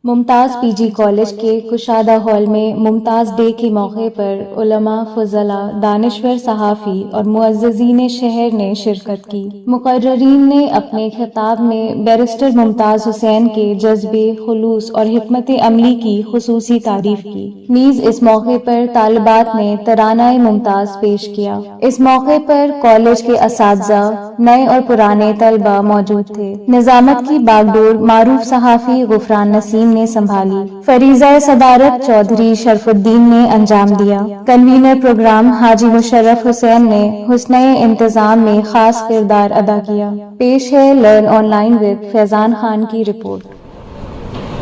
Mumtaz PG college के कुशादा hall में Mumtaz day के मौके पर उलमा, फुज़ला, दानिश्वर सहाफ़ी और मुअज़्ज़िज़ीन शहर ने शिरकत की। मुक़र्ररीन ने अपने खिताब में बैरिस्टर मुमताज़ हुसैन के जज्बे, खुलूस और हिकमत अमली की खुसूसी तारीफ की। नीज़ इस मौके पर तालिबात ने तराना मुमताज़ पेश किया। इस मौके पर कॉलेज के असातिज़ा, नए और पुराने तलबा मौजूद थे। निज़ामत की बागडोर मारूफ सहाफ़ी गुफरान नसीम ने संभाली। फरीज़ा सदारत चौधरी शरफुद्दीन ने अंजाम दिया। कन्वीनर प्रोग्राम हाजी मुशर्रफ हुसैन ने हुस्ने इंतजाम में खास किरदार अदा किया। पेश है learn online with Faizan Khan की रिपोर्ट।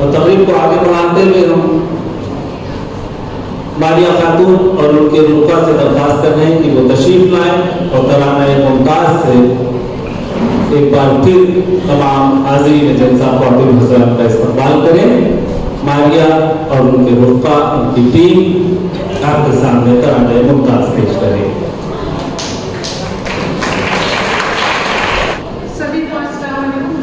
और तकरीब को आगे बढ़ाते हुए हम मारिया खातून और उनके रुका से दरख्वास्त कर रहे हैं कि वो तशरीफ लाएं और तराना मुमताज से एक बार फिर तमाम हाज़रीन जलसा को अतीब हुसैन का इस्तकबाल करें। मारिया और उनके रुका, उनकी टीम आपके सामने तराना मुमताज पेश करें। सभी को अस्सलाम वालेकुम।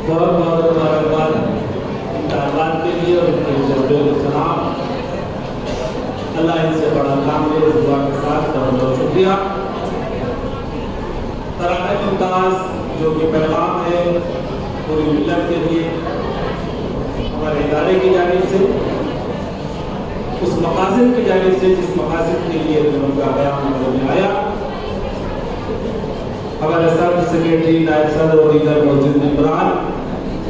बहुत बहुत मुबारकबाद तालिबान के लिए और उनके जज्बे को सलाम। अल्लाह इनसे बड़ा काम ले, इस दुआ के साथ बहुत बहुत शुक्रिया। तराना मुमताज़ जो कि पैगाम है पूरी मिल्लत के लिए हमारे इदारे की जानिब से, उस मकासद की जानिब से जिस मकासद के लिए उनका बयान नजर में आया, हमारे सदर सेक्रेटरी, नायब सदर और दीगर मौजूद मेंबरान,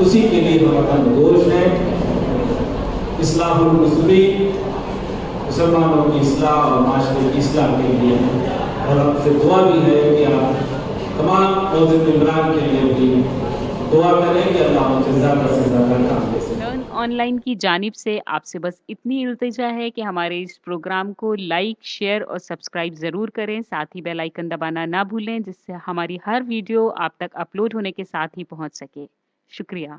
उसी के लिए हमारा गोश है। इस्लाहुल मुस्लिमीन, मुसलमानों की इस्लाह और माशरे की इस्लाह के लिए, और आपसे दुआ भी है कि आप तमाम मौजूद मेंबरान के लिए भी दुआ करें कि अल्लाह उनसे ज़्यादा से ज़्यादा काम दे सके। लर्न ऑनलाइन की जानिब से आपसे बस इतनी इल्तिजा है कि हमारे इस प्रोग्राम को लाइक, शेयर और सब्सक्राइब ज़रूर करें। साथ ही बेल आइकन दबाना ना भूलें, जिससे हमारी हर वीडियो आप तक अपलोड होने के साथ ही पहुंच सके। शुक्रिया।